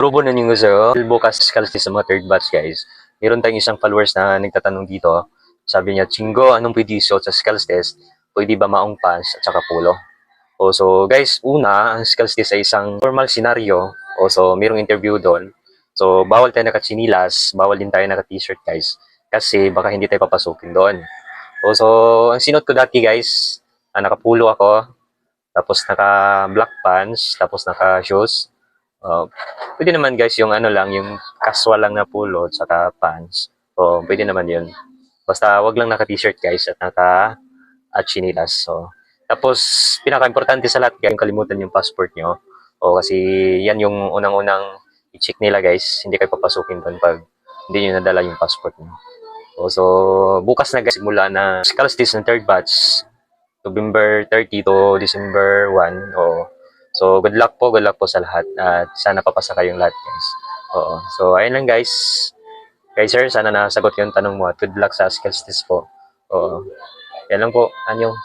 Probo na ninyo sa'yo. Bukas kalsi sa mga third batch guys. Meron tayong isang followers na nagtatanong dito. Sabi niya, Chingo, anong pwede isuot sa skills test? Pwede ba maong pants at saka polo? So guys, una, ang skills test ay isang formal scenario. So mayroong interview doon. So bawal tayo naka-chinilas, bawal din tayo naka-t-shirt guys. Kasi baka hindi tayo papasukin doon. So ang sinot ko dati guys, naka-pulo ako, tapos naka-black pants, tapos naka-shoes. Pwede naman guys yung ano lang, yung casual lang na polo at saka pants. So, pwede naman yun. Basta wag lang naka-t-shirt guys at at chinilas. So, tapos pinaka-importante sa lahat guys, yung kalimutan yung passport nyo. Kasi yan yung unang-unang i-check nila guys. Hindi kayo papasukin doon pag hindi nyo nadala yung passport nyo. So, bukas na guys, simula na Scales this ng third batch. November 30 to December 1. So, good luck po sa lahat. At sana papasa kayong lahat, guys. So, ayun lang, guys. Guys, sir, sana nasagot yung tanong mo. At good luck sa skills test po. Oo. Yan lang po. Anyong.